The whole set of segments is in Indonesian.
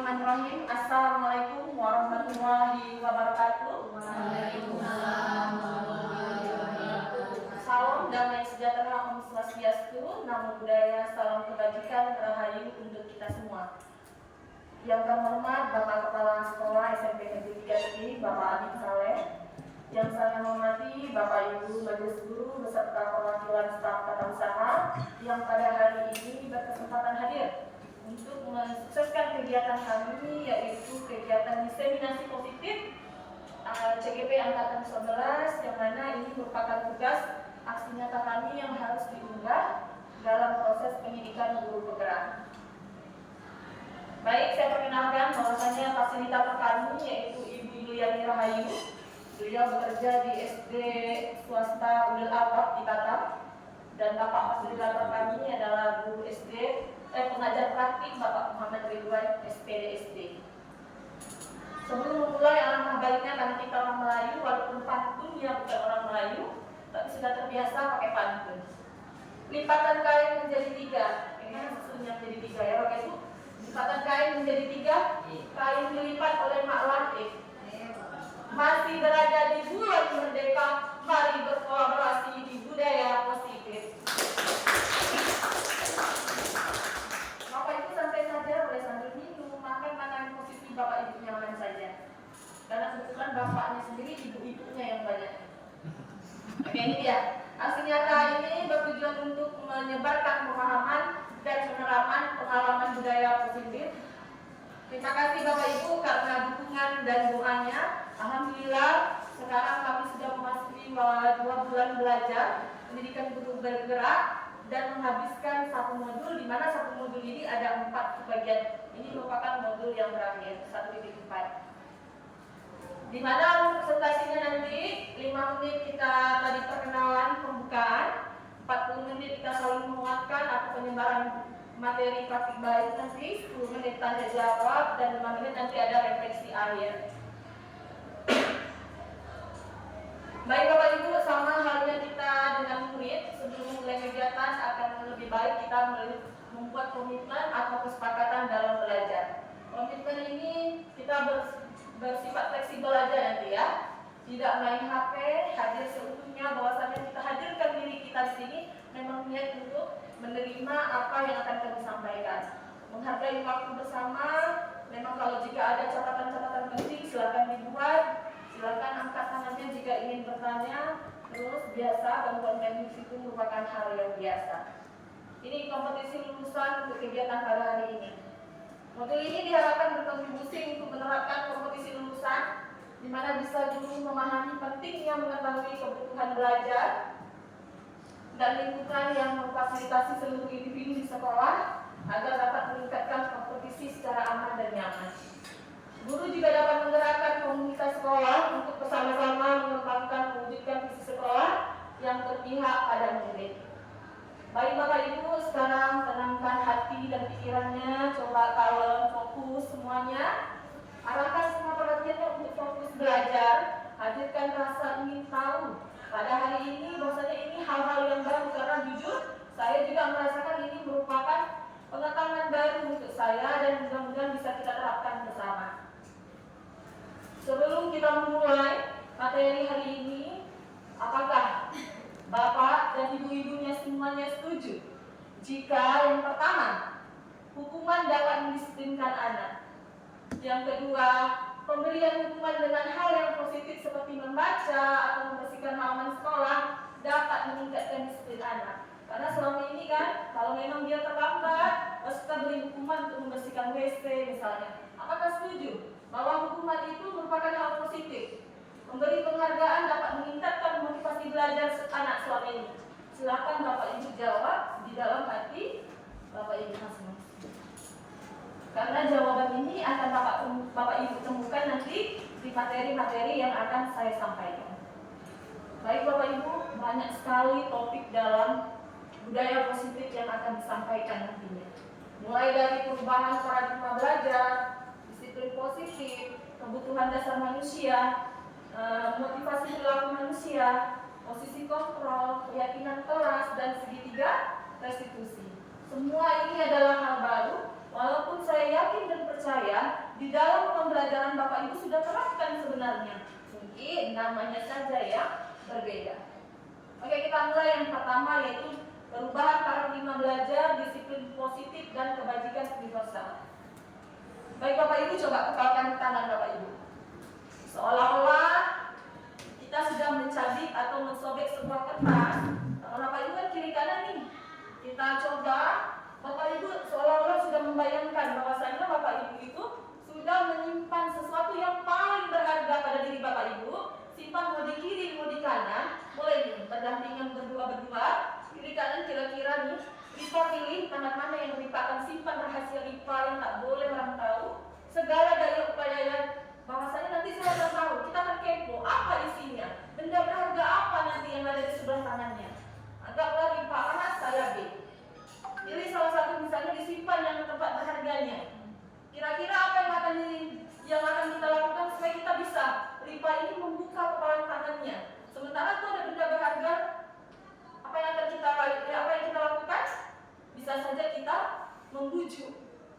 Bismillahirrahmanirrahim. Assalamualaikum warahmatullahi wabarakatuh. Waalaikumsalam warahmatullahi wabarakatuh. Salam damai sejahtera Om Swastiastu, Namo Buddhaya, salam kebajikan, rahayu untuk kita semua. Yang terhormat Bapak Kepala Sekolah SMP Negeri 3 Sedi, Bapak Adib Saleh. Yang saya hormati Bapak Ibu Majelis Guru beserta perwakilan staf tata usaha yang pada hari ini berkesempatan hadir untuk mensukseskan kegiatan kami, yaitu kegiatan diseminasi positif CGP Angkatan 11, yang mana ini merupakan tugas aksi nyata kami yang harus diunggah dalam proses pendidikan guru penggerak. Baik, saya perkenalkan bahwasanya fasilitator kami yaitu Ibu Yuliani Rahayu. Beliau bekerja di SD swasta Udel Awad di Batam, dan Bapak fasilitator kami adalah guru SD pengajar praktik Bapak Muhammad Ridwan SPD SD. Sebelum memulai, alangkah baiknya karena kita orang Melayu, walaupun pantunnya bukan orang Melayu, tapi sudah terbiasa pakai pantun. Lipatan kain menjadi 3, ini susunnya menjadi 3 ya Bapak Ibu. Lipatan kain menjadi 3, kain dilipat oleh Mak Latif. Masih berada di bulan merdeka, mari berkolaborasi di budaya positif. Bapak Ibu santai saja, boleh sambil minum, makan makanan positif Bapak Ibu nyaman saja. Karena kebetulan bapaknya sendiri, ibu-ibunya yang banyak. Oke, ini dia. Aksi nyata ini bertujuan untuk menyebarkan pemahaman dan penerapan pengalaman budaya positif. Terima kasih Bapak Ibu karena dukungan dan doanya. Alhamdulillah sekarang kami sudah memasuki 2 bulan belajar pendidikan guru bergerak dan menghabiskan 1 modul, di mana 1 modul ini ada 4 bagian. Ini merupakan modul yang terakhir 1.4. Di mana presentasinya nanti 5 menit kita tadi perkenalan pembukaan, 40 menit kita saling menguatkan atau penyebaran materi praktik baik, nanti 10 menit tanya jawab, dan 5 menit nanti ada refleksi akhir. Baik Bapak Ibu, sama halnya kita dengan murid, sebelum mulai kegiatan akan lebih baik kita membuat komitmen atau kesepakatan dalam belajar. Komitmen ini kita bersifat fleksibel aja nanti ya. Tidak main HP, hadir seutuhnya, bahwasanya kita hadirkan diri kita di sini memang niat untuk menerima apa yang akan kami sampaikan. Menghargai waktu bersama, memang kalau jika ada catatan-catatan penting silakan dibuat, silakan angkat tangannya jika ingin bertanya. Terus biasa, gangguan teknis itu merupakan hal yang biasa. Ini kompetisi lulusan untuk kegiatan pada hari ini. Modul ini diharapkan berkontribusi untuk menerapkan kompetisi lulusan, di mana bisa guru memahami pentingnya mengetahui kebutuhan belajar dan lingkungan yang memfasilitasi seluruh individu di sekolah agar dapat meningkatkan kompetisi secara aman dan nyaman. Guru juga dapat menggerakkan komunitas sekolah untuk bersama-sama mengembangkan mewujudkan visi sekolah yang berpihak pada murid. Baik Bapak Ibu, sekarang tenangkan hati dan pikirannya, coba kalem, fokus semuanya. Arahkan semua perhatiannya untuk fokus belajar, hadirkan rasa ingin tahu. Pada hari ini, bahwasanya ini hal-hal yang baru, karena jujur saya juga merasakan ini merupakan pengetahuan baru untuk saya dan mudah-mudahan bisa kita terapkan bersama. Sebelum kita memulai materi hari ini, apakah Bapak dan Ibu-ibunya semuanya setuju jika yang pertama, hukuman dapat mendisiplinkan anak? Yang kedua, pemberian hukuman dengan hal yang positif seperti membaca atau membersihkan halaman sekolah dapat meningkatkan disiplin anak. Karena selama ini kan, kalau memang dia terlambat, kita beri hukuman untuk membersihkan WC misalnya. Apakah setuju bahwa hukuman itu merupakan hal positif? Memberi penghargaan dapat meningkatkan motivasi belajar anak selama ini. Silakan Bapak Ibu jawab di dalam hati Bapak Ibu masing-masing. Karena jawaban ini akan Bapak Ibu temukan nanti di materi-materi yang akan saya sampaikan. Baik Bapak Ibu, banyak sekali topik dalam budaya positif yang akan disampaikan nantinya. Mulai dari perubahan paradigma belajar, disiplin positif, kebutuhan dasar manusia, motivasi perilaku manusia, posisi kontrol, keyakinan kelas, dan segitiga restitusi. Semua ini adalah hal baru, walaupun saya yakin dan percaya di dalam pembelajaran Bapak Ibu sudah terapkan sebenarnya. Mungkin namanya saja yang berbeda. Oke, kita mulai yang pertama, yaitu perubahan paradigma belajar, disiplin positif, dan kebajikan universal. Baik Bapak Ibu, coba kepalkan tangan Bapak Ibu. Seolah-olah kita sudah mencabik atau mensobek sebuah kertas. Kalau Bapak Ibu kan kiri kanan nih. Kita coba, Bapak Ibu seolah-olah sudah membayangkan bahwasanya Bapak Ibu itu sudah menyimpan sesuatu yang paling berharga pada diri Bapak Ibu. Simpan mau di kiri, mau di kanan. Boleh nih, berdampingan berdua-berdua. Kiri kanan kira-kira nih. Rifa pilih tangan mana yang Rifa akan simpan rahasia Rifa yang tak boleh orang tahu. Segala daya upaya yang bahwasanya nanti saya akan tahu. Kita akan kepo apa isinya. Benda berharga apa nanti yang ada di sebelah kanannya. Anggaplah Rifa A, saya B. Pilih salah satu misalnya disimpan yang tempat berharganya. Kira-kira apa yang akan kita lakukan supaya kita bisa Rifa ini membuka kepala tangannya. Sementara itu ada benda berharga. Apa yang kita lakukan? Bisa saja kita membujuk,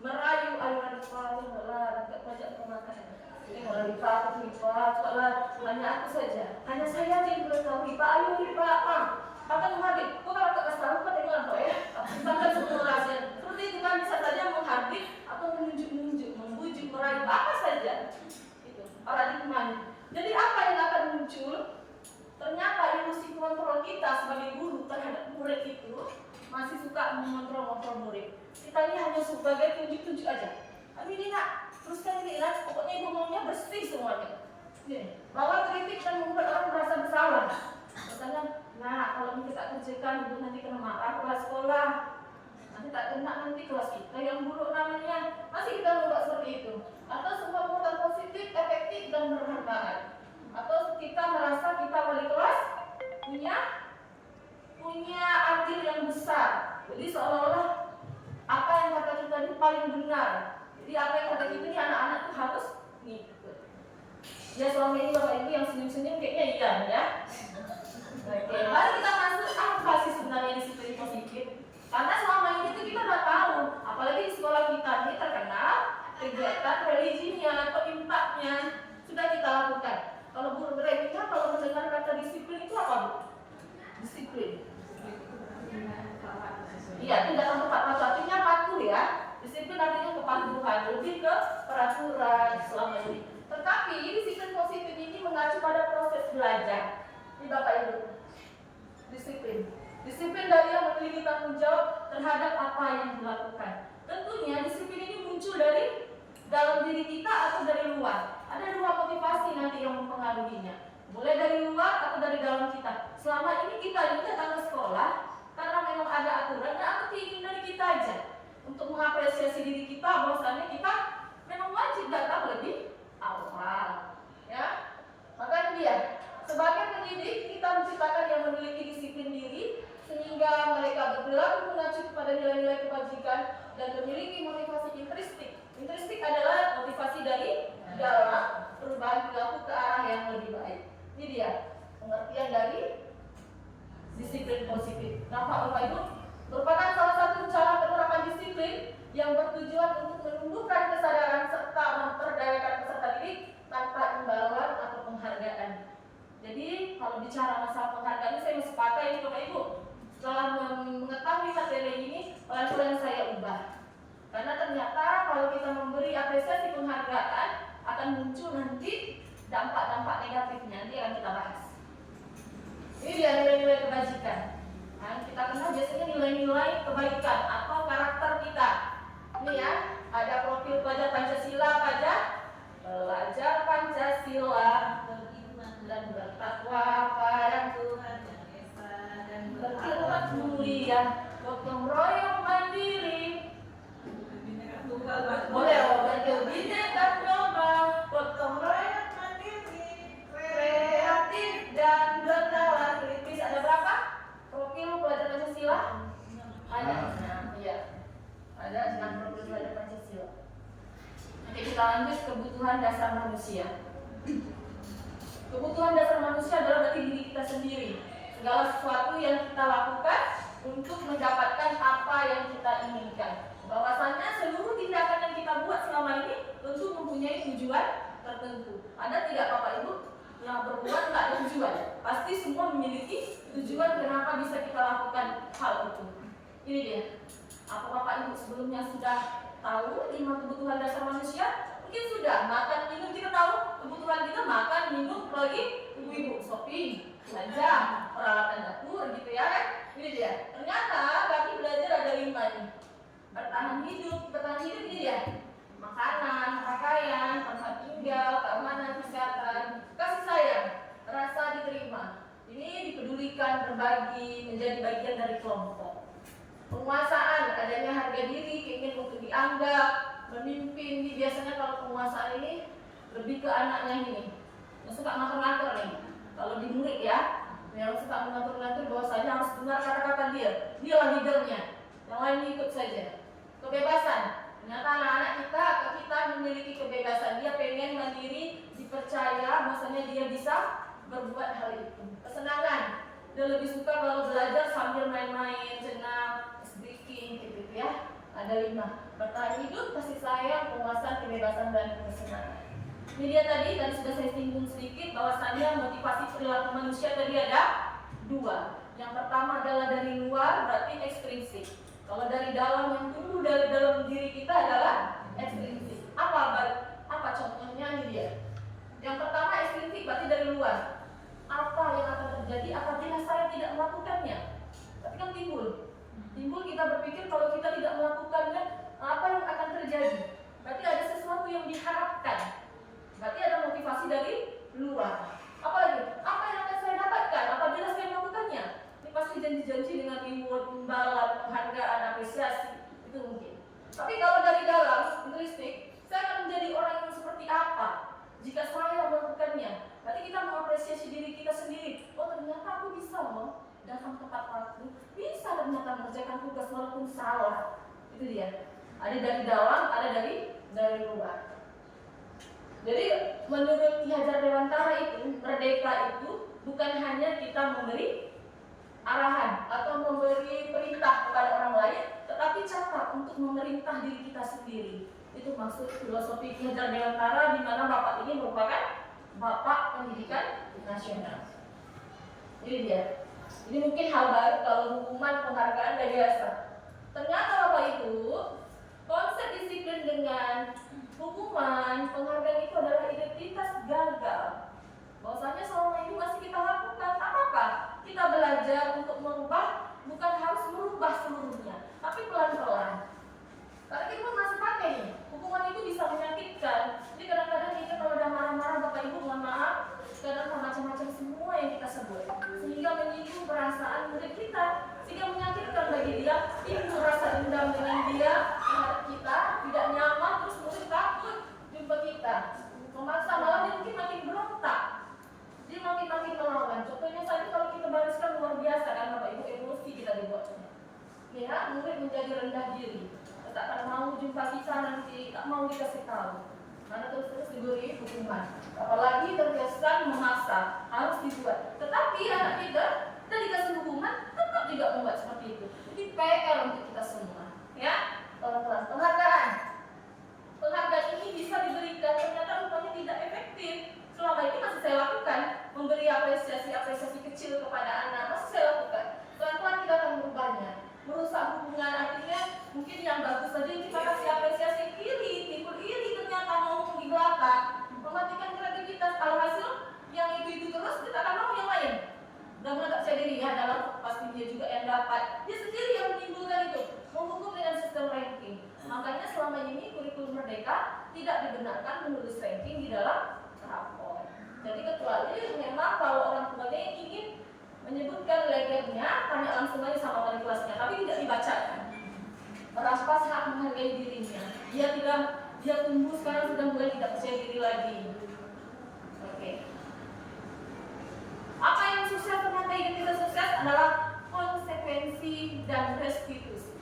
merayu, ayo Rifa, enggak pajak pemakan. Rifa, hanya aku saja. Hanya saya aja yang boleh tahu. Rifa, ayo Rifa, bahkan menghardik. Kok kalau tak kasih tahu kan dengan kok ya? Bahkan semua rahasia. Seperti itu kan bisa saja menghardik atau menunjuk-nunjuk, membujuk, merayu, apa saja. Itu paradigma. Jadi apa yang akan muncul? Ternyata ilusi kontrol kita sebagai guru terhadap murid itu masih suka mengontrol murid. Kita ini hanya sebagai tunjuk-tunjuk aja. Tapi ini nak, teruskan ini nak, pokoknya ibu maunya bersih semuanya. Bahwa kritik dan membuat orang merasa bersalah. Misalnya, nah kalau ini kita kerjakan ibu nanti kena marah kelas sekolah. Nanti tak kena nanti kelas kita yang buruk namanya. Masih kita membuat seperti itu. Atau sebuah muatan positif, efektif dan bermanfaat. Atau kita merasa kita wali kelas punya andil yang besar. Jadi seolah-olah apa yang kata kita ini paling benar. Jadi apa yang kata kita ini anak-anak itu harus ngikut. Ya selama ini Bapak Ibu yang senyum-senyum kayaknya iya ya. Oke, mari kita masuk apa sih sebenarnya disiplin positif. Karena selama ini tuh kita nggak tahu, apalagi di sekolah kita ini terkenal kegiatan religinya atau impaknya sudah kita lakukan. Kalau Bu Rebecca kalau mendengar kata disiplin itu apa Bu? Disiplin. Iya, tindakan tepat waktu artinya patuh ya. Disiplin artinya kepatuhan, lebih ke peraturan selama ini. Tetapi disiplin positif ini mengacu pada proses belajar. Ini Bapak Ibu. Disiplin dari yang memiliki tanggung jawab terhadap apa yang dilakukan. Tentunya disiplin ini muncul dari dalam diri kita atau dari luar. Ada dua motivasi nanti yang mempengaruhinya. Boleh dari luar atau dari dalam kita. Selama ini kita ini datang ke sekolah karena memang ada aturannya atau keinginan dari kita aja untuk mengapresiasi diri kita bahwasanya kita memang wajib datang lebih awal. Ya, maka dia sebagai pendidik kita menciptakan yang memiliki disiplin diri sehingga mereka berperilaku mengacu kepada nilai-nilai kebajikan dan memiliki motivasi intristik. Intristik adalah motivasi dari dalam perubahan perilaku ke arah yang lebih baik. Ini dia pengertian dari disiplin positif. Nampak Bapak Ibu? Merupakan salah satu cara penerapan disiplin yang bertujuan untuk menumbuhkan kesadaran serta memperdayakan peserta didik tanpa imbalan atau penghargaan. Jadi kalau bicara masalah penghargaan ini saya masih pakai ini Bapak Ibu. Setelah mengetahui materi ini, pelan-pelan saya ubah. Karena ternyata kalau kita memberi apresiasi penghargaan akan muncul nanti dampak-dampak negatifnya. Nanti akan kita bahas. Ini dia nilai-nilai kebajikan. Nah, kita kenal biasanya nilai-nilai kebaikan atau karakter kita. Ini ya, ada profil pelajar Pancasila, pelajar Pancasila dan bertakwa pada Tuhan Yang Esa dan berakhlak mulia, gotong royong mandiri. Boleh berkebinekaan global, gotong royong mandiri, kreatif dan bernalar kritis. Ada berapa profil pelajar Pancasila? Ada 6, ya. Ada 6 profil pelajar Pancasila. Oke, kita lanjut kebutuhan dasar manusia. Kebutuhan dasar manusia adalah berarti diri kita sendiri. Segala sesuatu yang kita lakukan untuk mendapatkan apa yang kita inginkan. Bahwasanya seluruh tindakan yang kita buat selama ini tentu mempunyai mempunyai tujuan tertentu. Ada tidak Bapak Ibu yang berbuat nggak ada tujuan? Pasti semua memiliki tujuan kenapa bisa kita lakukan hal itu. Ini dia. Apa Bapak Ibu sebelumnya sudah tahu 5 kebutuhan dasar manusia? Mungkin sudah. Makan, minum kita tahu kebutuhan kita makan, minum, apalagi ibu-ibu shopping, belanja, peralatan dapur gitu ya kan? Ini dia. Ternyata kami belajar ada 5 nih. Bertahan hidup ini dia. Makanan, pakaian, tempat tinggal, keamanan, kesehatan, kasih sayang, rasa diterima. Ini dipedulikan, berbagi, menjadi bagian dari kelompok. Penguasaan, adanya harga diri, keinginan untuk dianggap, memimpin. Ini biasanya kalau penguasaan ini lebih ke anaknya ini, yang suka ngatur-ngatur nih. Kalau di murid ya, yang suka mengatur-ngatur bahwasanya harus dengar kata-kata dia. Dialah leadernya, yang lain ikut saja. Kebebasan, ternyata anak-anak kita memiliki kebebasan. Dia pengen mandiri, dipercaya, bahwasanya dia bisa berbuat hal itu. Kesenangan, dia lebih suka kalau belajar sambil main-main, senang, speaking gitu ya. Ada 5. Bertahan hidup, kasih sayang, penguasaan, kebebasan, dan kesenangan. Ini dia tadi sudah saya singgung sedikit bahwasannya motivasi perilaku manusia tadi ada 2. Yang pertama adalah dari luar, berarti ekstrinsik. Kalau dari dalam, yang tumbuh dari dalam diri kita adalah ekstrinsik. Apa contohnya? Ini dia. Yang pertama ekstrinsik berarti dari luar. Apa yang akan terjadi apabila saya tidak melakukannya? Tapi kan timbul kita berpikir kalau kita tidak melakukannya, apa yang akan terjadi? Berarti ada sesuatu yang diharapkan. Berarti ada motivasi dari luar. Apalagi, apa yang akan saya dapatkan apabila saya melakukannya? Ini pasti janji-janji dengan reward, imbalan, penghargaan, apresiasi. Itu mungkin. Tapi kalau dari dalam, intrinsik, saya akan menjadi orang yang seperti apa jika saya melakukannya? Berarti kita mengapresiasi diri kita sendiri. Oh, ternyata aku bisa loh datang tepat waktu, bisa ternyata mengerjakan tugas walaupun salah. Itu dia. Ada dari dalam, ada dari luar. Jadi menurut Ki Hajar Dewantara itu, merdeka itu bukan hanya kita memberi arahan atau memberi perintah kepada orang lain, tetapi cara untuk memerintah diri kita sendiri. Itu maksud filosofi Ki Hajar Dewantara, di mana Bapak ini merupakan Bapak Pendidikan Nasional. Ini dia. Ini mungkin hal baru kalau hukuman penghargaan dan biasa. Ternyata Bapak Ibu, konsep disiplin dengan hukuman penghargaan itu adalah identitas gagal. Bahwasanya selama ini masih kita lakukan apa? Kita belajar untuk merubah, bukan harus merubah seluruhnya, tapi pelan-pelan. Karena kita masih pakai nih, hukuman itu bisa menyakitkan. Jadi kadang-kadang kita kalau udah marah-marah, Bapak Ibu mohon maaf, kadang macam-macam semua yang kita sebut, sehingga menyinggung perasaan murid kita, sehingga menyakitkan bagi dia, timbul rasa dendam dengan dia terhadap kita, tidak nyaman, terus murid takut jumpa kita, memaksa, malah dia mungkin makin berontak, dia makin melawan. Contohnya saja kalau kita bariskan luar biasa kan Bapak Ibu, emosi kita dibuatnya. Ya, murid menjadi rendah diri, tak akan mau jumpa kita nanti, tak mau dikasih tahu. Karena terus diberi hukuman. Apalagi terkesan memaksa, harus dibuat. Tetapi anak kita dikasih hukuman, tetap juga membuat seperti itu. Jadi PR untuk kita semua. Ya, pelan-pelan. Penghargaan ini bisa diberikan, ternyata rupanya tidak efektif. Selama ini masih saya lakukan, memberi apresiasi kecil kepada anak, masih saya lakukan. Pelan-pelan kita akan merubahnya. Merusak hubungan, artinya mungkin yang bagus saja kita kasih apresiasi, timbul iri, ternyata ngomong di belakang, mematikan kreativitas. Alhasil yang itu terus, kita akan mau yang lain. Dan menganggap saya diri ya, dalam pasti dia juga yang dapat. Dia sendiri yang menimbulkan itu, menghukum dengan sistem ranking. Makanya selama ini kurikulum Merdeka tidak dibenarkan menulis ranking di dalam rapor. Jadi kecuali memang kalau orang tuanya yang ingin menyebutkan legernya, tanya langsung aja sama wali kelasnya, tapi tidak dibacakan. Merampas hak menghargai dirinya. Dia tumbuh sekarang sudah mulai tidak percaya diri lagi. Oke. Apa yang sukses, ternyata identitas sukses adalah konsekuensi dan restitusi.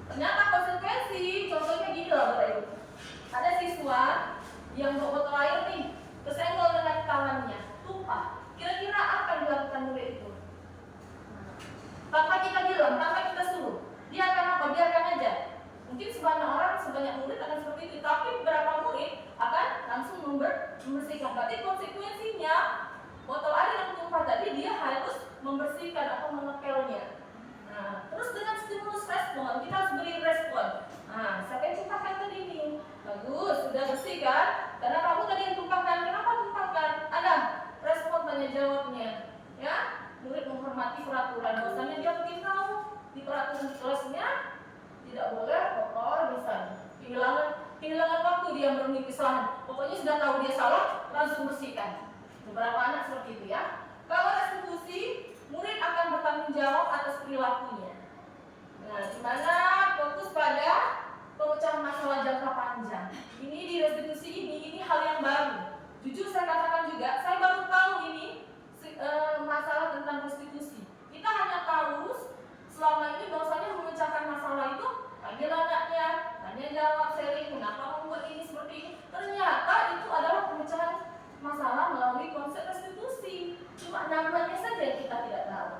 Ternyata konsekuensi, contohnya gini loh Bapak Ibu. Ada siswa yang bawa botol air nih, kesenggol dengan tangannya, tumpah. Kira-kira apa yang dilakukan murid itu? Tanpa kita bilang, tanpa kita suruh, dia akan apa? Biarkan aja. Mungkin sebanyak murid akan seperti itu, tapi beberapa murid akan membersihkan. Berarti konsekuensinya botol air yang tumpah tadi dia harus membersihkan atau mengepelnya. Nah, terus dengan stimulus respon, kita harus beri respon. Nah, siapa yang tumpahkan tadi ini? Bagus, sudah bersih kan? Karena kamu tadi yang tumpahkan, kenapa tumpahkan? Ada respon tanya jawabnya. Ya, murid menghormati peraturan. Bahwasanya dia mungkin tahu di peraturan di kelasnya tidak boleh kotor misalnya. Kehilangan waktu dia merenungi kesalahan. Pokoknya sudah tahu dia salah, langsung bersihkan. Beberapa anak seperti itu ya. Kalau restitusi, murid akan bertanggung jawab atas perilakunya. Nah, di mana fokus pada pemecahan masalah jangka panjang. Ini di restitusi ini hal yang baru. Jujur saya katakan juga, saya baru tahu ini masalah tentang restitusi. Kita hanya tahu selama ini bahwasanya memecahkan masalah itu panggil anaknya, tanya jawab, sharing, kenapa membuat ini seperti ini. Ternyata itu adalah pemecahan masalah melalui konsep restitusi. Cuma namanya saja yang kita tidak tahu.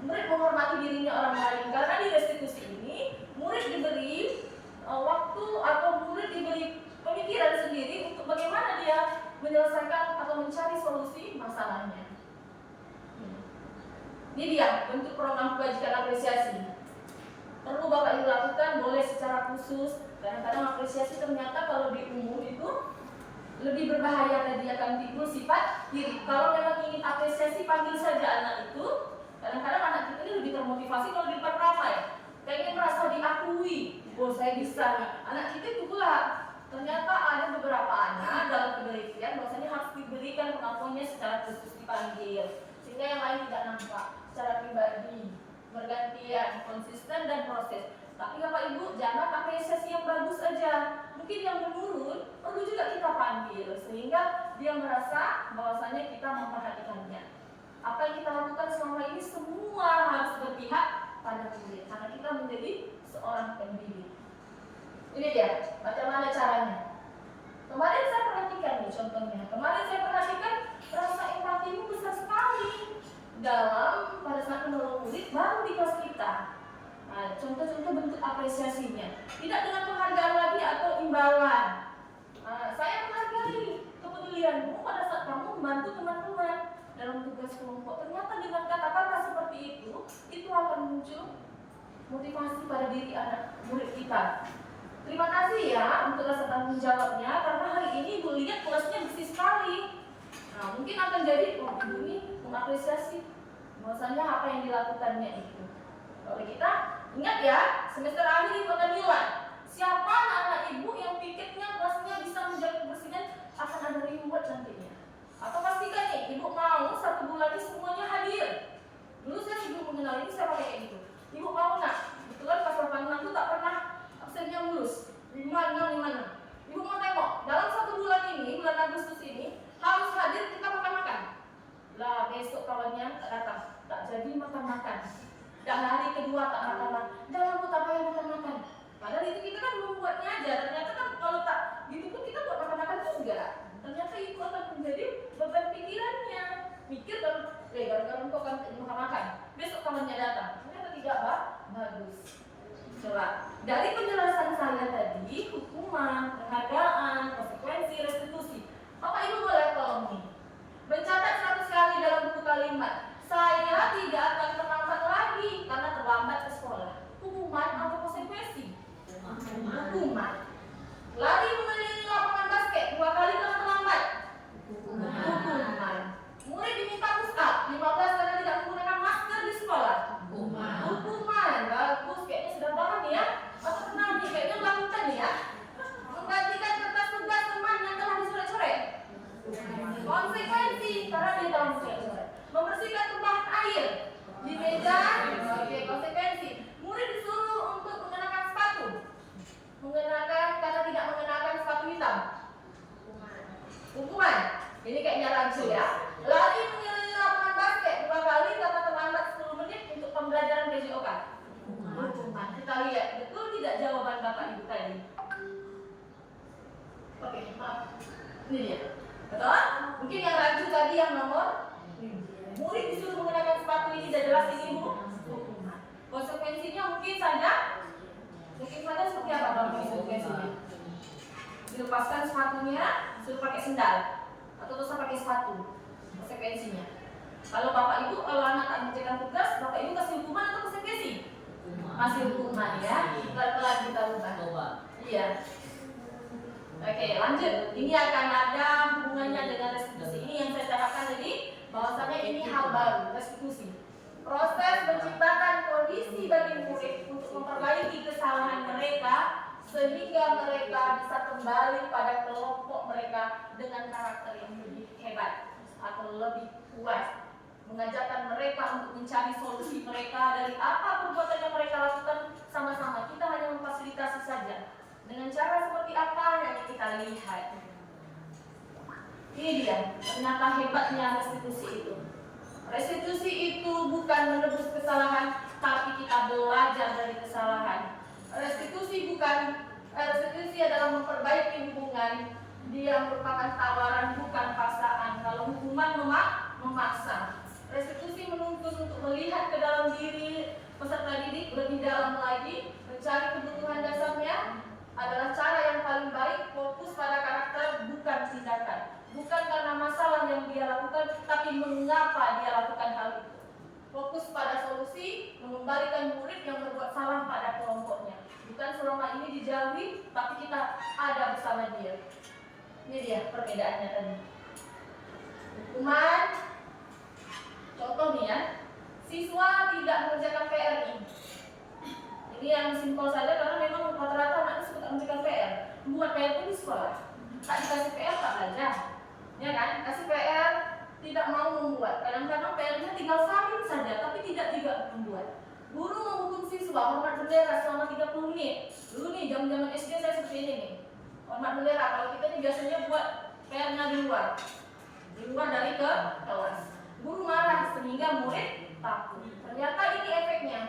Murid menghormati dirinya orang lain karena di restitusi ini murid diberi waktu atau murid diberi pemikiran sendiri untuk bagaimana dia menyelesaikan atau mencari solusi masalahnya. Ini dia bentuk program kebajikan apresiasi. Perlu Bapak Ibu lakukan, boleh secara khusus. Kadang-kadang apresiasi ternyata kalau di umum itu lebih berbahaya, tadi akan timbul sifat iri. Kalau memang ingin apresiasi, panggil saja anak itu. Kadang-kadang anak kita ini lebih termotivasi kalau di depan ramai. Kayaknya merasa diakui, oh saya bisa nih. Anak kita itu pula. Ternyata ada beberapa anak dalam penelitian bahwasanya harus diberikan pengakuannya secara khusus dipanggil, sehingga yang lain tidak nampak. Secara pribadi, bergantian, konsisten dan proses. Tapi Bapak Ibu jangan apresiasi yang bagus saja. Mungkin yang menurun perlu juga kita panggil sehingga dia merasa bahwasanya kita memperhatikannya. Apa yang kita lakukan selama ini semua harus berpihak pada murid karena kita menjadi seorang pendidik. Ini dia, bagaimana caranya. Kemarin saya perhatikan nih contohnya. Kemarin saya perhatikan rasa empatimu besar sekali dalam pada saat menolong murid baru di kelas kita. Nah, contoh-contoh bentuk apresiasinya. Tidak dengan penghargaan lagi atau imbalan. Nah, saya menghargai kepedulianmu pada saat kamu membantu teman-teman dalam tugas kelompok. Ternyata dengan kata-kata seperti itu akan muncul motivasi pada diri anak murid kita. Terima kasih ya untuk rasa tanggung jawabnya karena hari ini Ibu lihat kelasnya bersih sekali. Nah, mungkin akan jadi Ibu ini mengapresiasi bahwasanya apa yang dilakukannya itu. Kalau kita ingat ya, semester akhir itu akan nilai. Siapa anak-anak Ibu yang pikirnya kelasnya bisa menjaga kebersihan akan ada reward nantinya. Atau pastikan nih, Ibu mau 1 bulan ini semuanya hadir. Dulu saya sebelum mengenal ini saya pakai kayak gitu. Ibu mau nak? Kebetulan pas 86 itu tak pernah absennya mulus. 56. Ibu mau tengok, dalam 1 bulan ini, bulan Agustus ini harus hadir kita makan-makan. Lah besok kawannya tak datang, tak jadi makan-makan. Dan hari kedua tak makan-makan. Dalam tak payah makan-makan. Padahal itu kita kan membuatnya aja. Ternyata kan kalau tak gitu pun kita buat makan-makan juga. Ternyata itu akan menjadi beban pikirannya. Mikir kalau gara-gara engkau kan makan-makan. Besok kawannya datang. Ternyata tidak bagus. Coba dari penjelasan saya tadi, hukuman, penghargaan, konsekuensi, restitusi. Bapak Ibu boleh tolong nih mencatat 100 kali dalam buku kalimat. Saya tidak akan terlambat lagi karena terlambat ke sekolah. Hukuman atau konsekuensi? Hukuman. Lari mengelilingi lapangan basket 2 kali karena terlambat. Hukuman. Murid diminta push up 15 karena tidak menggunakan masker di sekolah. Hukuman. Bagus, kayaknya sudah paham ya. Atau pernah nih, kayaknya melakukan ya. Menggantikan kertas tugas teman yang telah dicoret-coret. Konsekuensi karena dia telah dicoret-coret. Membersihkan tumpahan air di meja. Oke, konsekuensi. Murid disuruh untuk mengenakan sepatu. Karena tidak mengenakan sepatu hitam. Hukuman. Ini kayaknya rancu ya. Lari mengelilingi lapangan basket 2 kali karena terlambat 10 menit untuk pembelajaran PJOK. Hukuman. Kita lihat betul tidak jawaban Bapak Ibu tadi. Oke, maaf. Ini dia. Betul? Mungkin yang rancu tadi yang nomor murid disuruh mengenakan sepatu ini sudah jelas ini Bu. Hukuman. Konsekuensinya mungkin saja seperti apa Bapak Ibu konsekuensinya? Dilepaskan sepatunya, suruh pakai sendal. atau dosa pakai sepatu. Konsekuensinya. Kalau bapak ibu, kalau anak tak mengerjakan tugas, bapak ibu kasih hukuman atau konsekuensi? Masih hukuman ya. Pelan-pelan kita ubah. Iya. Oke, lanjut. Ini akan ada hubungannya dengan restitusi. Ini yang saya katakan tadi, bahwasanya ini hal baru, restitusi. Proses menciptakan kondisi bagi murid untuk memperbaiki kesalahan mereka sehingga mereka bisa kembali pada kelompok mereka dengan karakter yang lebih hebat atau lebih kuat. Mengajarkan mereka untuk mencari solusi mereka dari apa perbuatan yang mereka lakukan sama-sama. Kita hanya memfasilitasi saja. Dengan cara seperti apa yang kita lihat. Ini dia, ternyata hebatnya restitusi itu. Restitusi itu bukan menebus kesalahan, tapi kita belajar dari kesalahan. Restitusi adalah memperbaiki hubungan. Dia merupakan tawaran, bukan paksaan. Kalau hukuman memaksa. Restitusi menuntut untuk melihat ke dalam diri peserta didik lebih dalam lagi, mencari kebutuhan dasarnya adalah cara yang paling baik. Fokus pada karakter, bukan tindakan. Bukan karena masalah yang dia lakukan, tapi mengapa dia lakukan hal itu. Fokus pada solusi, mengembalikan murid yang berbuat salah pada kelompoknya. Bukan selama ini dijauhi, tapi kita ada bersama dia. Ini dia perbedaannya tadi. Hukuman, contoh nih ya, siswa tidak mengerjakan PR ini. Ini yang simpel saja karena memang rata-rata anak suka mengerjakan PR. Membuat PR pun di sekolah. Tak dikasih PR tak belajar. Ya kan? Kasih PR tidak mau membuat. Kadang-kadang PR-nya tinggal salin saja, tapi tidak juga membuat. Guru menghukum siswa hormat bendera selama 30 menit. Dulu nih zaman-zaman SD saya seperti ini nih. Hormat bendera. Kalau kita nih biasanya buat PR-nya di luar dari kelas. Guru marah sehingga murid takut. Ternyata ini efeknya.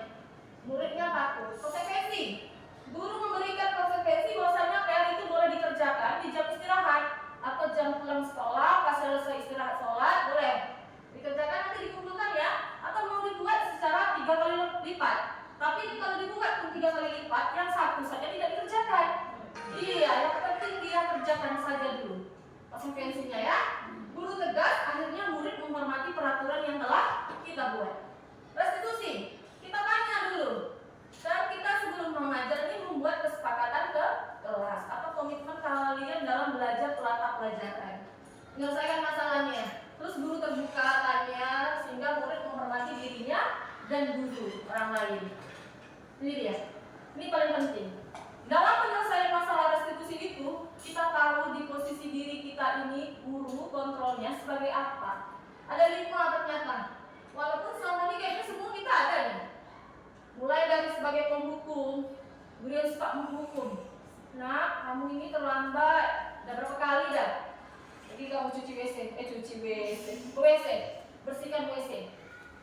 Muridnya takut. Konsekuensi. Guru memberikan konsekuensi bahwasanya PR itu boleh dikerjakan di jam istirahat atau jam pulang sekolah, pas selesai istirahat sholat, boleh dikerjakan, nanti dikumpulkan ya, atau mau dibuat secara 3 kali lipat. Tapi ini kalau dibuat pun 3 kali lipat, yang satu saja tidak dikerjakan. Iya, yang penting dia kerjakan saja dulu. Konsekuensinya ya, guru tegas, akhirnya murid menghormati peraturan yang telah kita buat. Restitusi, kita tanya dulu. Dan kita sebelum mengajar ini membuat kesepakatan ke kelas atau komitmen kalian dalam belajar pelata pelajaran. Menyelesaikan masalahnya. Terus guru terbuka tanya sehingga murid menghormati dirinya dan guru orang lain. Ini dia. Ini paling penting. Dalam penyelesaian masalah restitusi itu, kita tahu di posisi diri kita ini guru kontrolnya sebagai apa. Ada 5 ternyata. Walaupun selama ini kayaknya semua kita ada nih. Mulai dari sebagai penghukum, guru yang suka menghukum. Nah, kamu ini terlambat. Udah berapa kali dah? Jadi kamu cuci WC, bersihkan WC.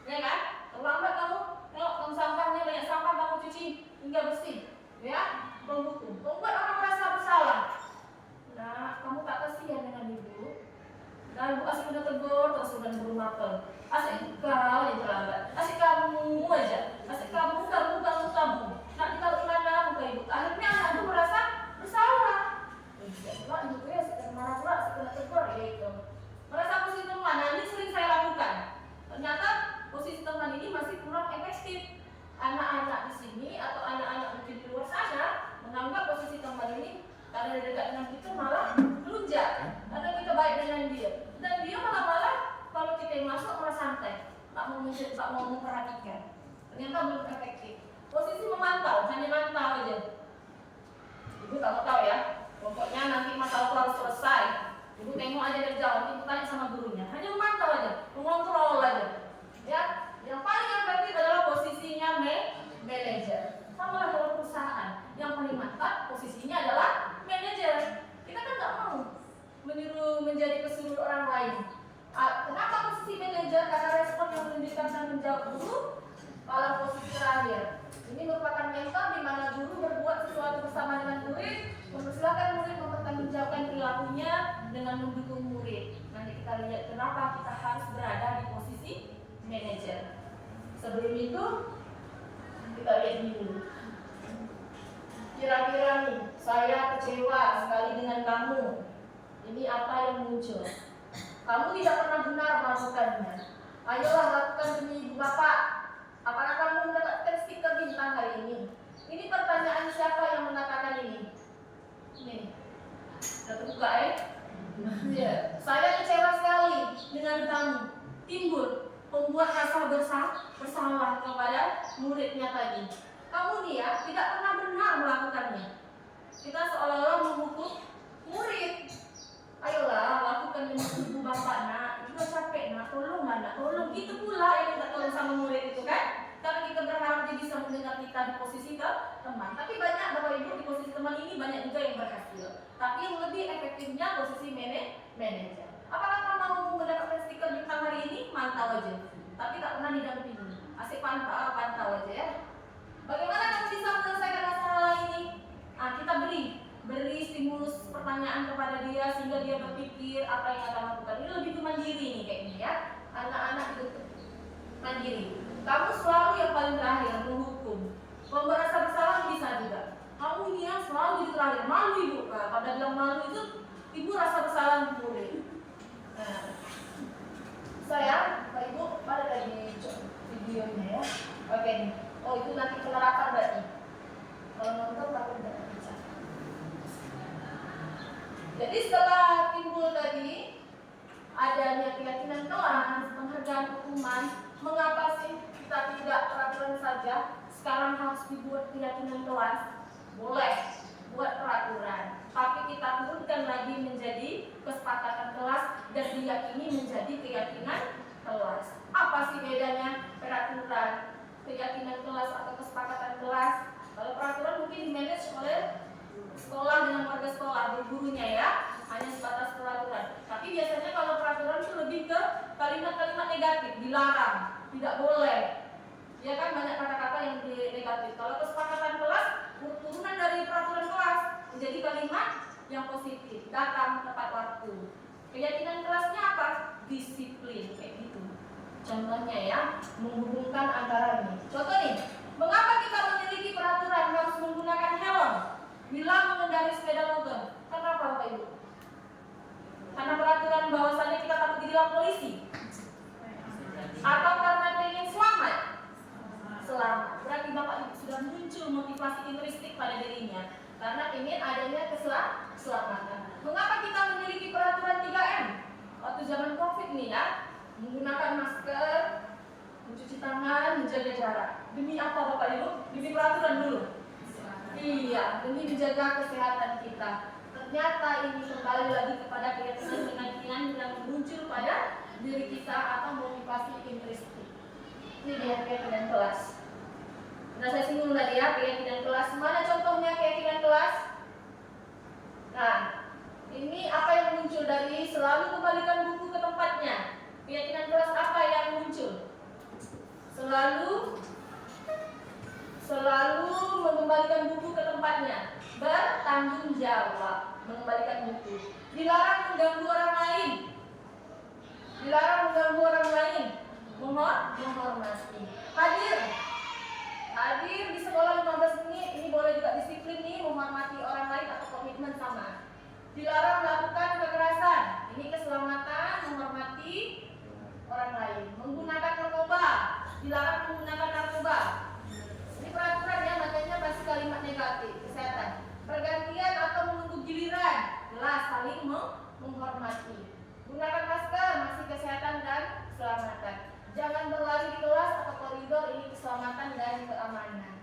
Ya kan? Terlambat kamu, kalau kamu sampahnya banyak sampah kamu cuci hingga bersih. Ya, penghukum. Membuat orang merasa bersalah. Nah, kamu tak kasihan dengan ibu. Nah, ibu asik udah tegur terus dengan guru mapel. Asik kau yang terlambat. Asik kamu aja. Asik kamu. Nanti kalau gimana muka ibu. Akhirnya anak itu merasa bersalah. Enggak, ibu ya marah pula, kena tegur gitu. Merasa posisi teman. Nah, ini sering saya lakukan. Ternyata posisi teman ini masih kurang efektif. Anak-anak di sini atau anak-anak mungkin di luar sana menganggap posisi teman ini karena dekat dengan kita malah melunjak. Karena kita baik dengan dia. Dan dia malah kalau kita yang masuk malah santai, tak mau memperhatikan. Ternyata belum efektif. Posisi memantau, hanya mantau aja. Ibu tak mau tahu ya. Pokoknya nanti masalah itu harus selesai. Ibu tengok aja dari jauh, ibu tanya sama gurunya. Hanya memantau aja, mengontrol aja. Ya, yang paling efektif adalah posisinya manajer. Sama lah dalam perusahaan. Yang paling mantap posisinya adalah manajer. Kita kan nggak mau menyuruh menjadi pesuruh orang lain. Kenapa posisi manajer? Karena respon yang menunjukkan tanggung jawab guru pada posisi terakhir. Ini merupakan mentor di mana guru berbuat sesuatu bersama dengan murid, mempersilahkan murid mempertanggungjawabkan perilakunya dengan mendukung murid. Nanti kita lihat kenapa kita harus berada di posisi manajer. Sebelum itu kita lihat dulu. Kira-kira nih, saya kecewa sekali dengan kamu. Ini apa yang muncul? Kamu tidak pernah benar melakukannya. Ayolah lakukan demi ibu bapak. Apakah kamu mendapatkan stiker bintang hari ini? Ini pertanyaan siapa yang mengatakan ini? Nih, udah terbuka ya? Ya, saya kecewa sekali dengan kamu. Timbul pembuat rasa bersalah kepada muridnya tadi. Kamu nih ya, tidak pernah benar melakukannya. Kita seolah-olah menghukum murid. Ayolah, lakukan demi ibu bapak nak. Ibu capek nak, tolong nak, tolong. Gitu pula yang kita tolong sama murid itu kan? Karena kita berharap dia bisa mendengar kita di posisi teman. Tapi banyak bapak ibu di posisi teman ini banyak juga yang berhasil. Tapi yang lebih efektifnya posisi manajer. Apakah kamu mau mendapatkan stiker bintang hari ini? Mantau aja. Tapi tak pernah didampingi. Asik pantau aja ya. Bagaimana kamu bisa menyelesaikan masalah ini? Kita beri stimulus pertanyaan kepada dia sehingga dia berpikir apa yang akan lakukan. Ini lebih ke mandiri nih kayak ini ya. Anak-anak itu mandiri. Kamu selalu yang paling terakhir menghukum. Kalau merasa bersalah bisa juga. Kamu ini yang selalu jadi terakhir. Malu ibu. Pada bilang malu itu ibu rasa bersalah boleh. Saya, Pak Ibu, pada lagi videonya ya. Oke nih. Oh itu nanti penerapan berarti. Kalau nonton takut tidak bisa. Jadi setelah timbul tadi adanya keyakinan kelas, penghargaan hukuman, mengapa sih kita tidak peraturan saja? Sekarang harus dibuat keyakinan kelas. Boleh buat peraturan, tapi kita turunkan lagi menjadi kesepakatan kelas dan diyakini menjadi keyakinan kelas. Apa sih bedanya peraturan, keyakinan kelas atau kesepakatan kelas? Kalau peraturan mungkin dimanage oleh sekolah dengan warga sekolah, gurunya ya, hanya sebatas peraturan. Tapi biasanya kalau peraturan itu lebih ke kalimat-kalimat negatif, dilarang, tidak boleh. Ya kan banyak kata-kata yang negatif. Kalau kesepakatan kelas, turunan dari peraturan kelas menjadi kalimat yang positif, datang tepat waktu. Keyakinan kelasnya apa? Disiplin, kayak gitu. Contohnya ya, menghubungkan antara ini. Contoh nih, mengapa kita memiliki peraturan harus menggunakan helm bila mengendarai sepeda motor? Kenapa Bapak Ibu? Karena peraturan bahwasannya kita takut ditilang polisi? Atau karena ingin selamat? Selamat. Berarti Bapak Ibu sudah muncul motivasi intristik pada dirinya karena ingin adanya keselamatan. Mengapa kita memiliki peraturan 3M? Waktu zaman Covid nih ya, menggunakan masker, mencuci tangan, menjaga jarak. Demi apa Bapak Ibu? Demi peraturan dulu. Iya, demi menjaga kesehatan kita. Ternyata ini kembali lagi kepada keyakinan yang muncul pada diri kita atau motivasi intristik. Ini dia keyakinan kelas. Nah saya singgung tadi ya keyakinan kelas. Mana contohnya keyakinan kelas? Nah, ini apa yang muncul dari selalu kembalikan buku ke tempatnya. Keyakinan kelas apa yang muncul? Selalu mengembalikan buku ke tempatnya. Bertanggung jawab mengembalikan buku. Dilarang mengganggu orang lain. Dilarang mengganggu orang lain. Menghormati. Hadir di sekolah 15 menit. Ini boleh juga disiplin nih, menghormati orang lain atau komitmen sama. Dilarang melakukan kekerasan. Ini keselamatan, menghormati orang lain. Menggunakan narkoba. Dilarang menggunakan narkoba. Ini peraturan ya, makanya masih kalimat negatif. Kesehatan. Pergantian atau menunggu giliran. Jelas saling menghormati. Gunakan masker, masih kesehatan dan keselamatan. Jangan berlari di kelas atau koridor, ini keselamatan dan keamanan.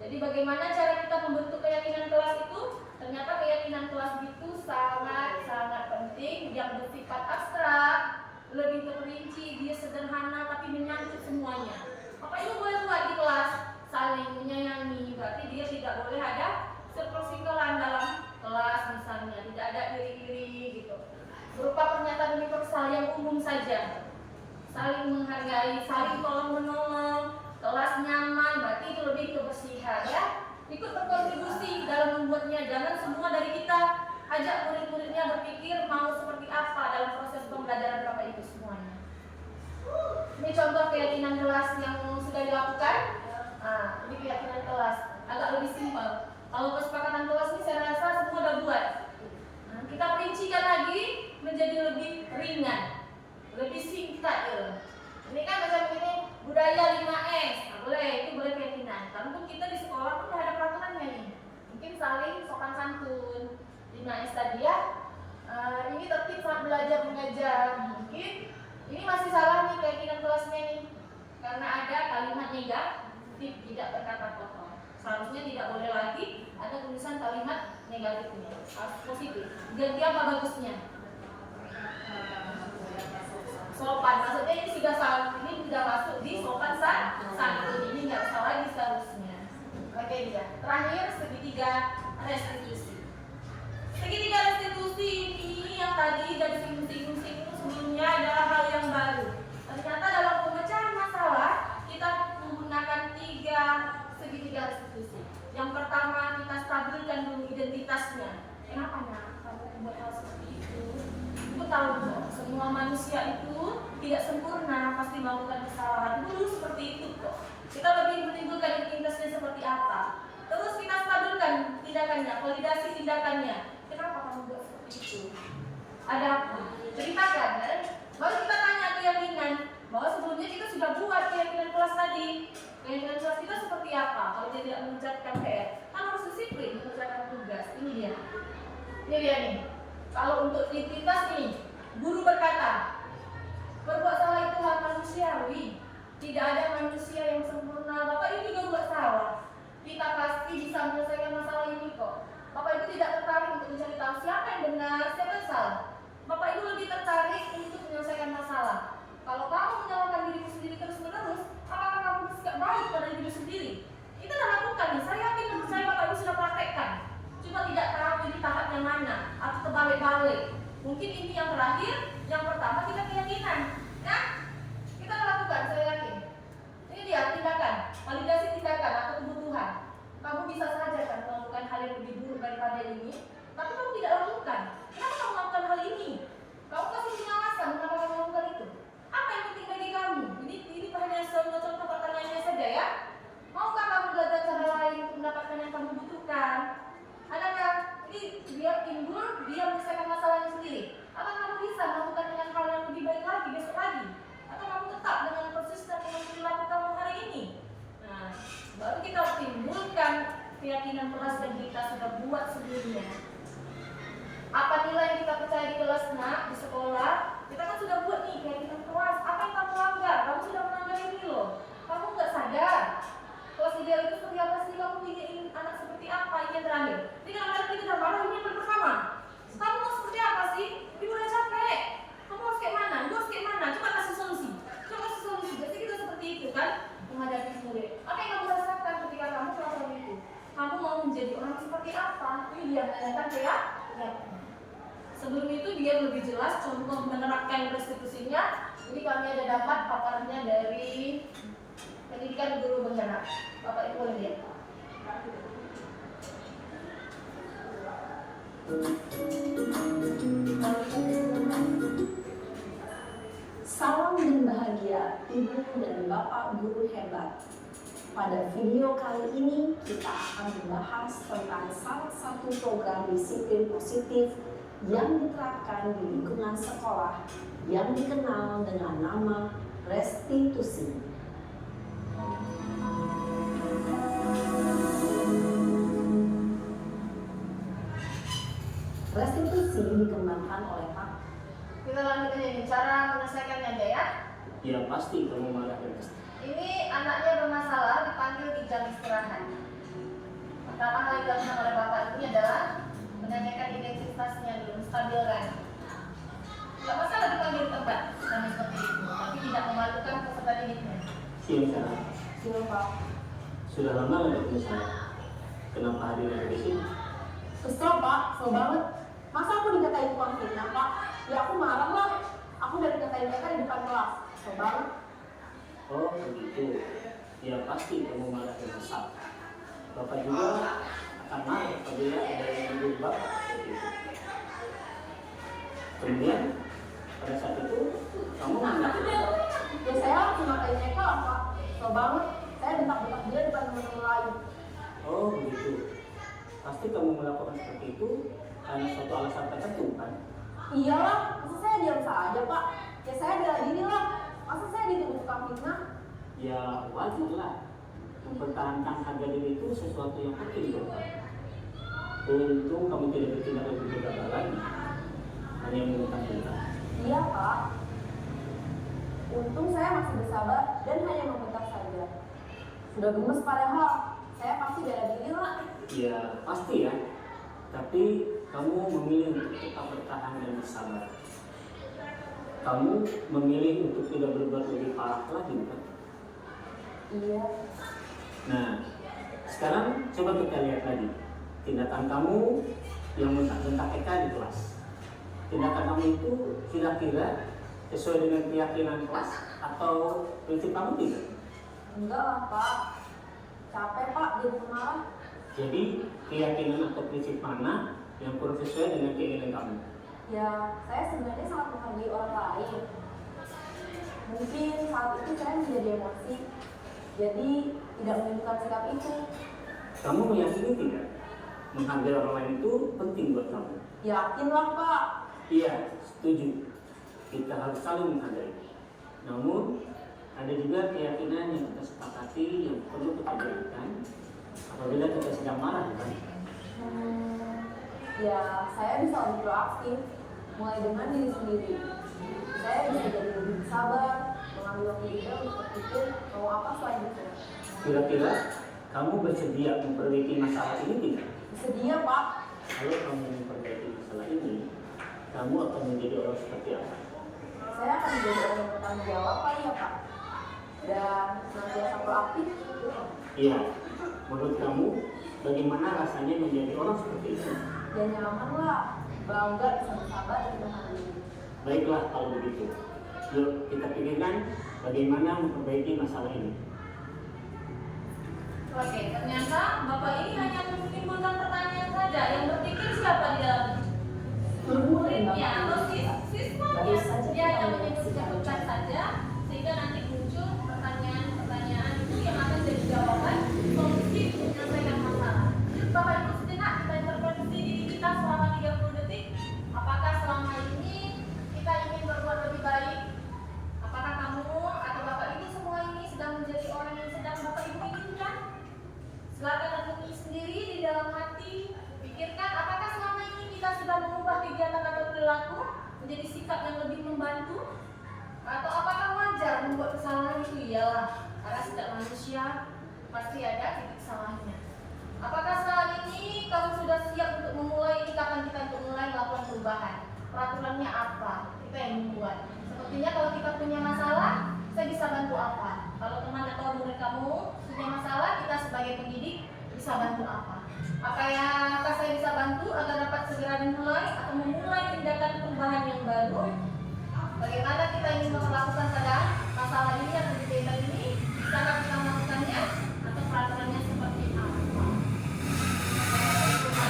Jadi bagaimana cara kita membentuk keyakinan kelas itu? Ternyata keyakinan kelas itu sangat-sangat penting, yang bersifat abstrak, lebih terperinci, dia sederhana tapi menyangkut semuanya. Bapak Ibu boleh buat di kelas, saling menyayangi, berarti dia tidak boleh ada persikolan dalam kelas misalnya, tidak ada iri-iri gitu. Berupa pernyataan universal yang umum saja. Saling menghargai, saling tolong-menolong, kelas nyaman, berarti itu lebih kebersihan ya. Ikut berkontribusi dalam membuatnya, jangan semua dari kita. Ajak murid-muridnya berpikir mau seperti apa dalam proses pembelajaran Bapak Ibu semuanya. Ini contoh keyakinan kelas yang sudah dilakukan. Ini keyakinan kelas, agak lebih simpel. Kalau kesepakatan kelas ini saya rasa semua udah buat. Kita perincikan lagi menjadi lebih rinci. kita gitu. Ini kan macam ini budaya 5S, nah, boleh, itu boleh keyakinan. Karena pun kita di sekolah pun udah ada peraturannya nih. Mungkin saling sopan santun 5S tadi ya. Ini tertib saat belajar mengajar. Mungkin ini masih salah nih keyakinan kelasnya nih. Karena ada kalimat negatif, tidak berkata kotor. Seharusnya tidak boleh lagi ada tulisan kalimat negatifnya, harus positif. Ganti apa bagusnya? Sopan, maksudnya ini sudah masuk di sopan santun. Ini nggak usah lagi seharusnya. Oke dia. Terakhir segitiga restitusi. Segitiga restitusi ini yang tadi dari singgung-singgung sebelumnya adalah hal yang baru. Ternyata dalam pemecahan masalah kita menggunakan 3 segitiga restitusi. Yang pertama kita stabilkan dulu identitasnya. Kenapa kamu membuat hal seperti itu? Ibu tahu kok, semua manusia itu tidak sempurna, pasti melakukan kesalahan. Dulu seperti itu kok. Kita lebih menimbulkan identitasnya seperti apa. Terus kita stabilkan tindakannya, validasi tindakannya. Kenapa kamu buat seperti itu? Ada apa? Ceritakan kan? Baru kita tanya keyakinan. Bahwa sebelumnya kita sudah buat keyakinan kelas tadi. Keyakinan kelas kita seperti apa? Kalau dia tidak mengucapkan PR, kan harus disiplin mengerjakan tugas. Ini dia. Ini dia nih. Kalau untuk identitas nih, guru berkata, berbuat salah itu hak manusiawi. Tidak ada manusia yang sempurna. Bapak Ibu juga buat salah. Kita pasti bisa menyelesaikan masalah ini kok. Bapak Ibu tidak tertarik untuk mencari tahu siapa yang benar, siapa yang salah. Bapak Ibu lebih tertarik untuk menyelesaikan masalah. Kalau kamu menyalahkan dirimu sendiri terus-menerus, apakah kamu bersikap baik pada diri sendiri? Kita sudah lakukan nih. Saya yakin dan percaya Bapak Ibu sudah praktekkan. Cuma tidak tahu ini tahap yang mana atau terbalik-balik. Mungkin ini yang terakhir. Yang pertama kita keyakinan. Nah, kita lakukan, saya yakin. Ini dia tindakan, validasi tindakan atau kebutuhan. Kamu bisa saja kan melakukan hal yang lebih buruk daripada ini, tapi kamu tidak lakukan. Kenapa kamu melakukan hal ini? Kamu kasih penjelasan kenapa kamu melakukan itu. Apa yang penting bagi kamu? Ini hanya contoh pertanyaannya saja ya. Maukah kamu belajar cara lain untuk mendapatkan yang kamu butuhkan? Adakah ini dia timbul, dia menyelesaikan masalahnya sendiri? Atau kamu bisa melakukan dengan hal yang lebih baik lagi besok lagi? Atau kamu tetap dengan konsisten dengan perilaku kamu hari ini? Nah, baru kita timbulkan keyakinan kelas yang kita sudah buat sebelumnya. Apa nilai yang kita percaya di kelas di sekolah? Kita kan sudah buat nih keyakinan kelas. Apa yang kamu langgar? Kamu sudah melanggar ini loh. Kamu nggak sadar. Kelas ideal itu seperti apa sih? Kamu ingin anak seperti apa? Ini yang terakhir. Jadi kadang-kadang kita udah marah, ini yang pertama. Kamu mau seperti apa sih? Ibu udah capek. Kamu harus kayak mana? Ibu harus kayak mana? Coba kasih solusi. Coba kasih solusi. Jadi kita seperti itu kan menghadapi murid. Apa yang kamu rasakan ketika kamu melakukan itu? Kamu mau menjadi orang seperti apa? Ini dia menanyakan ya. Sebelum itu dia lebih jelas contoh menerapkan restitusinya. Jadi kami ada dapat paparnya dari pendidikan guru penggerak. Bapak Ibu boleh lihat. Salam dan bahagia Ibu dan Bapak guru hebat. Pada video kali ini kita akan membahas tentang salah satu program disiplin positif yang diterapkan di lingkungan sekolah yang dikenal dengan nama restitusi. Restitusi dikembangkan oleh Pak. Kita lanjut aja nih, cara menyelesaikannya aja ya. Ya pasti kamu marah ya. Ini anaknya bermasalah, dipanggil di jam istirahat. Pertama hal yang dilakukan oleh bapak ini adalah menanyakan identitasnya dulu, stabilkan. Tidak masalah dipanggil di tempat, sama seperti itu, tapi tidak memalukan peserta didiknya. Siapa? Siapa? Sudah lama nggak ketemu saya. Kenapa hadir di sini? Kesel Pak, kesel banget. Masa aku dikatain tukang fitnah Pak? Ya aku marah lah. Aku udah dikatain mereka di depan kelas. Kesel banget. Oh begitu. Ya pasti kamu marah dan kesal. Bapak juga akan marah apabila ada yang menurut Bapak seperti itu. Kemudian pada saat itu kamu mengaku Ya saya cuma kayak mereka lah Pak. Kesel banget. Saya bentak-bentak dia depan teman-teman lain. oh begitu. Pasti kamu melakukan seperti itu karena suatu alasan tertentu kan? Iyalah, masa saya diam saja Pak? Ya saya bela diri lah. Ya wajar lah, mempertahankan harga diri itu sesuatu yang penting dong. Untung kamu tidak bertindak lebih gegabah lagi, hanya meminta-minta. Iya Pak, untung saya masih bersabar dan hanya meminta saja. Sudah gemes padahal, saya pasti bela diri lah. Ya pasti ya, tapi kamu memilih untuk tetap bertahan dan bersabar. Kamu memilih untuk tidak berbuat lebih parah lagi, bukan? Iya. Nah, sekarang coba kita lihat lagi tindakan kamu yang bentak-bentak Eka di kelas. Tindakan kamu itu kira-kira sesuai dengan keyakinan kelas atau prinsip kamu tidak? Enggak lah Pak, capek Pak jadi marah. Jadi keyakinan atau prinsip mana yang kurang sesuai dengan keinginan kamu? Ya, saya sebenarnya sangat menghargai orang lain. Mungkin saat itu saya menjadi emosi, jadi tidak menunjukkan sikap itu. Kamu meyakini tidak? Menghargai orang lain itu penting buat kamu. Yakinlah Pak. Iya, setuju. Kita harus saling menghargai. Namun, ada juga keyakinan yang kita sepakati yang perlu kita jalankan apabila kita sedang marah, kan? Ya, saya bisa lebih proaktif, mulai dengan diri sendiri. Saya bisa jadi lebih sabar, mengambil waktu juga untuk berpikir mau apa selain itu. Kira-kira kamu bersedia memperbaiki masalah ini tidak? Bersedia Pak. Kalau kamu memperbaiki masalah ini, kamu akan menjadi orang seperti apa? Saya akan menjadi orang yang bertanggung jawab kali ya Pak. Dan senantiasa proaktif. Iya, menurut kamu bagaimana rasanya menjadi orang seperti itu? Ya nyaman lah, bangga bisa bersabar dan bertahan diri. Baiklah kalau begitu. Yuk kita pikirkan bagaimana memperbaiki masalah ini. Oke, ternyata Bapak ini hanya menimbulkan pertanyaan saja. Yang berpikir siapa di dalam muridnya atau siswanya? Dia hanya menyebutkan saja sehingga nanti muncul pertanyaan-pertanyaan itu yang akan jadi jawaban solusi untuk menyelesaikan masalah. Bapak Ibu sejenak kita intervensi diri kita selama 30 detik. Apakah selama ini kita ingin berbuat lebih baik? Apakah kamu atau Bapak Ibu semua ini sedang menjadi orang yang sedang Bapak Ibu inginkan? Silakan renungi sendiri di dalam hati. Pikirkan apakah selama ini kita sudah mengubah kegiatan atau perilaku menjadi sikap yang lebih membantu? Atau apakah wajar membuat kesalahan itu? Iyalah, karena setiap manusia pasti ada titik salahnya. Apakah saat ini kamu sudah siap untuk memulai? Ini kapan kita untuk mulai melakukan perubahan? Peraturannya apa? Kita yang membuat. Sepertinya kalau kita punya masalah, saya bisa bantu apa? Kalau teman atau murid kamu punya masalah, kita sebagai pendidik bisa bantu apa? Apakah saya bisa bantu agar dapat segera dimulai atau memulai tindakan perubahan yang baru? Bagaimana kita ingin melakukan pada masalah ini atau kegiatan ini? Bisakah kita melakukannya? Atau peraturannya seperti apa?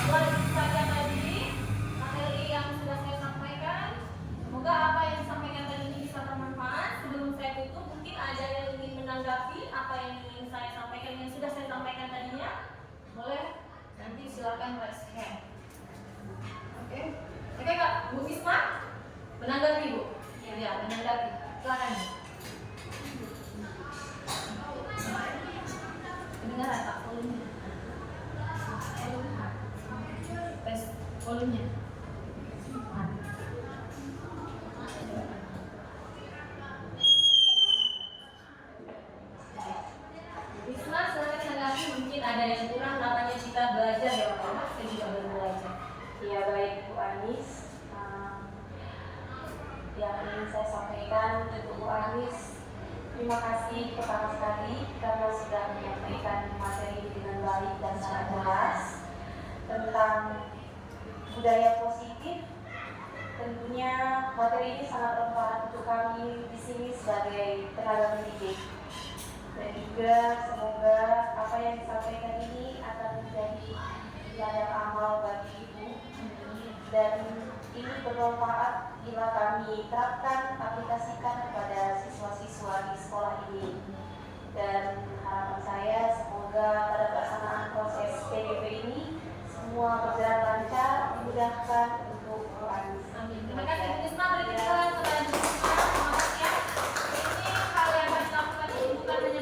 Itu saja tadi materi yang sudah saya sampaikan. Semoga apa yang disampaikan tadi ini bisa bermanfaat. Sebelum saya tutup, mungkin ada yang ingin menanggapi apa yang ingin saya sampaikan, yang sudah saya sampaikan tadinya. Boleh? Nanti silakan raise hand. Oke, oke Kak, Bu Isma, menanggapi Bu. Ya, menanggapi. Silakan. Kedengaran Pak, volumenya. Tes volumenya. Isma, silakan menanggapi. Mungkin ada yang kurang, namanya kita belajar ya Pak. Saya juga baru belajar. Ya baik Bu Anis, yang ingin saya sampaikan untuk Bu Anis, terima kasih pertama sekali karena sudah menyampaikan materi dengan baik dan sangat jelas tentang budaya positif. Tentunya materi ini sangat bermanfaat untuk kami di sini sebagai tenaga pendidik. Dan juga semoga apa yang disampaikan ini akan menjadi ladang amal bagi Ibu, dan ini bermanfaat bila kami terapkan, aplikasikan kepada siswa-siswa di sekolah ini. Dan harapan saya semoga pada pelaksanaan proses PDP ini semua berjalan lancar, dimudahkan untuk Bu Anis. Amin. Terima kasih Bu Isma. Beri tepuk tangan kepada Bu Isma. Terima kasih ya. Ini hal yang harus dilakukan bukan hanya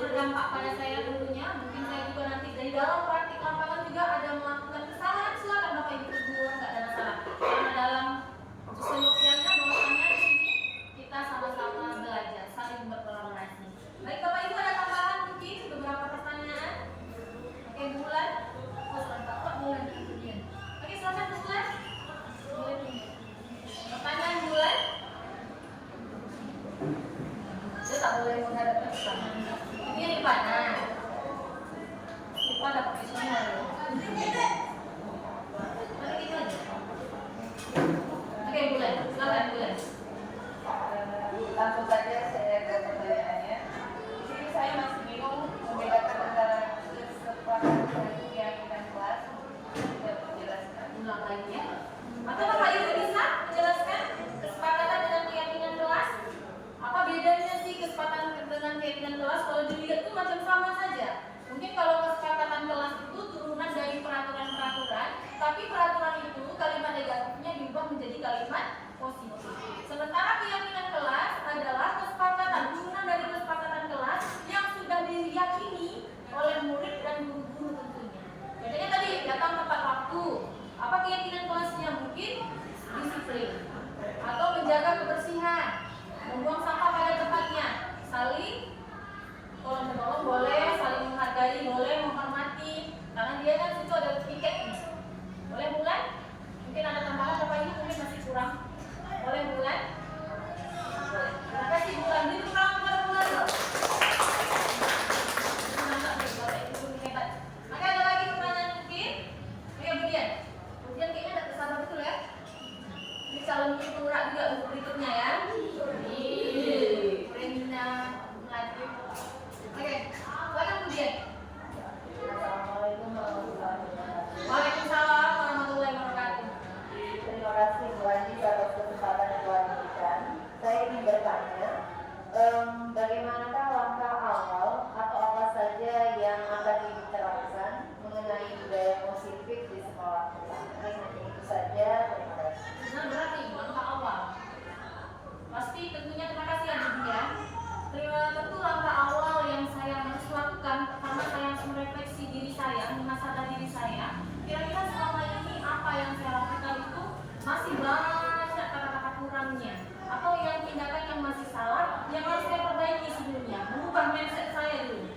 Bu Les? Langsung saja saya ke pertanyaannya. Di sini saya masih bingung membedakan antara kesepakatan dan keyakinan kelas. Tidak menjelaskan. Ulang lagi ya. Atau Bapak Ibu bisa menjelaskan kesepakatan dengan keyakinan kelas? Apa bedanya sih kesepakatan dengan keyakinan kelas? Kalau dilihat itu macam sama saja. Mungkin kalau kesepakatan kelas itu turunan dari peraturan-peraturan, tapi peraturan itu kalimat negatifnya diubah menjadi kalimat positif. Sementara keyakinan kelas adalah kesepakatan turunan dari kesepakatan kelas yang sudah diyakini oleh murid dan guru-guru tentunya. Contohnya tadi datang tepat waktu. Apa keyakinan kelasnya? Mungkin disiplin atau menjaga kebersihan, membuang sampah pada tempatnya, saling tolong menolong boleh, saling menghargai boleh, menghormati, karena dia kan situ ada tiketnya. Boleh Bulan? Mungkin ada tambahan Bapak Ibu mungkin masih kurang. Boleh Bulan? Boleh. Terima kasih Bulan. Ini kurang pada Bulan loh. Mantap nih Bapak Ibu hebat. Maka ada lagi pertanyaan mungkin? Oke Budian. Budian kayaknya tidak tersabar betul ya. Ini calon pura juga untuk berikutnya ya. Rena Melati. Oke, silakan Budian. Assalamualaikum warahmatullahi wabarakatuh. Waalaikumsalam warahmatullahi wabarakatuh. Terima kasih Bu Anji atas kesempatan yang Tuhan berikan. Saya ingin bertanya, bagaimanakah langkah awal atau apa saja yang akan diterapkan mengenai budaya positif di sekolah kita? Mungkin hanya itu saja. Terima kasih. Nah, berarti langkah awal. Pasti tentunya terima kasih ya Budian. Tentu langkah awal yang saya harus lakukan pertama saya harus merefleksi diri saya, muhasabah diri saya. Kira-kira selama ini apa yang saya lakukan itu masih banyak kata-kata kurangnya, atau yang tindakan yang masih salah yang harus saya perbaiki sebelumnya, mengubah mindset saya dulu.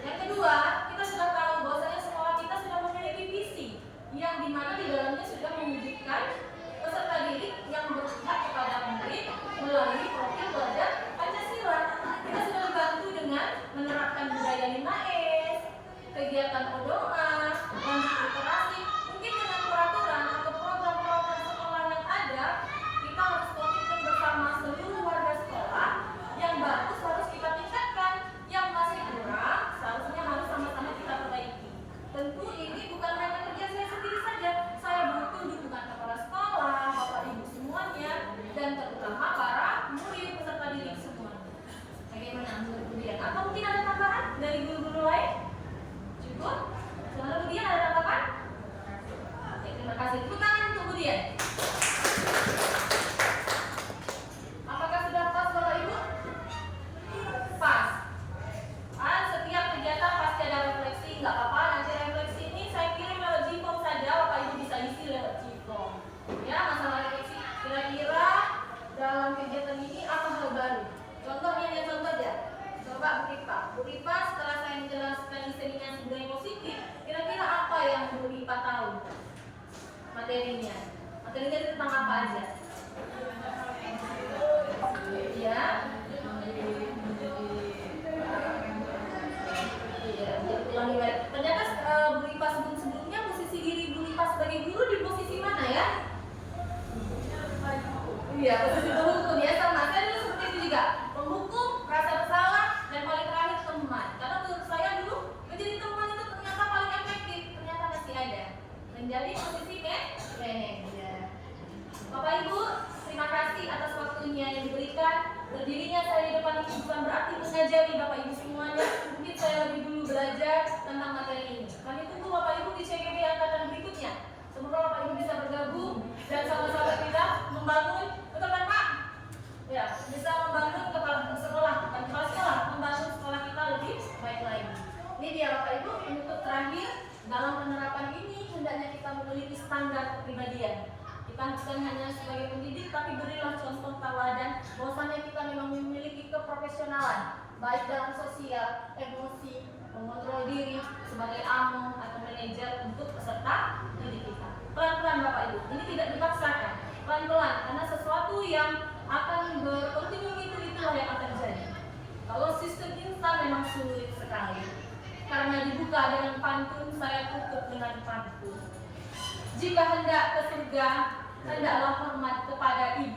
Yang kedua, kita sudah tahu bahwasanya sekolah kita sudah memiliki visi yang dimana di dalamnya sudah mewujudkan peserta didik yang berpihak kepada murid melalui profil belajar Pancasila. Kita sudah dibantu dengan menerapkan budaya 5S, kegiatan ODOA, lanjut literasi. Mungkin dengan peraturan atau program-program sekolah yang ada, kita harus komitmen bersama seluruh warga sekolah. Yang bagus harus kita tingkatkan, yang masih kurang seharusnya harus sama-sama kita perbaiki. Tentu ini bukan hanya kerja saya sendiri saja, saya butuh dukungan kepala sekolah, bapak ibu semuanya, dan terutama para murid peserta didik semuanya. Bagaimana menurut Budian? Atau mungkin ada tambahan dari guru-guru lain? Cukup? Selanjutnya Budian ada tambahan? Oke, terima kasih. Tepuk tangan untuk Budian. Apakah sudah pas Bapak Ibu? Pas. Kan setiap kegiatan pasti ada refleksi, nggak apa-apa. Nanti refleksi ini saya kirim lewat Gform saja, Bapak Ibu bisa isi lewat Gform. Ya, masalah refleksi. Kira-kira dalam kegiatan ini apa hal baru? Contohnya ya contoh aja. Coba Bu Ripa setelah saya menjelaskan listening budaya positif, kira-kira apa yang Bu Ripa tahu materinya? Materinya itu tentang apa aja? Ya. Ternyata Bu Ripa sebelum-sebelumnya posisi diri Bu Ripa sebagai guru di posisi mana ya? Iya, posisi penghukum ya sama. Saya dulu seperti itu juga. Penghukum, rasa bersalah, dan paling terakhir teman. Karena menurut saya dulu menjadi teman itu ternyata paling efektif. Ternyata masih ada. Menjadi posisi manajer. Bapak Ibu, terima kasih atas waktunya yang diberikan. Berdirinya saya di depan ini bukan berarti mengajari Bapak Ibu semuanya. Mungkin saya lebih dulu belajar tentang materi ini. Kami tunggu Bapak Ibu di CGB angkatan berikutnya. Semoga Bapak Ibu bisa bergabung dan sama-sama kita membangun, betul kan Pak? Ya, bisa membangun kepala sekolah, bukan kepala sekolah, membangun sekolah kita lebih baik lagi. Ini dia Bapak Ibu, penutup terakhir dalam penerapan ini hendaknya kita memiliki standar kepribadian. Kita bukan hanya sebagai pendidik, tapi berilah contoh teladan bahwasanya kita memang memiliki keprofesionalan, baik dalam sosial, emosi, mengontrol diri sebagai amo atau manajer untuk peserta didik kita. Pelan-pelan Bapak Ibu, ini tidak dipaksakan, pelan-pelan karena sesuatu yang akan berkontinu itulah yang akan terjadi. Kalau sistem instan memang sulit sekali. Karena dibuka dengan pantun, saya tutup dengan pantun. Jika hendak ke surga, hendaklah hormat kepada ibu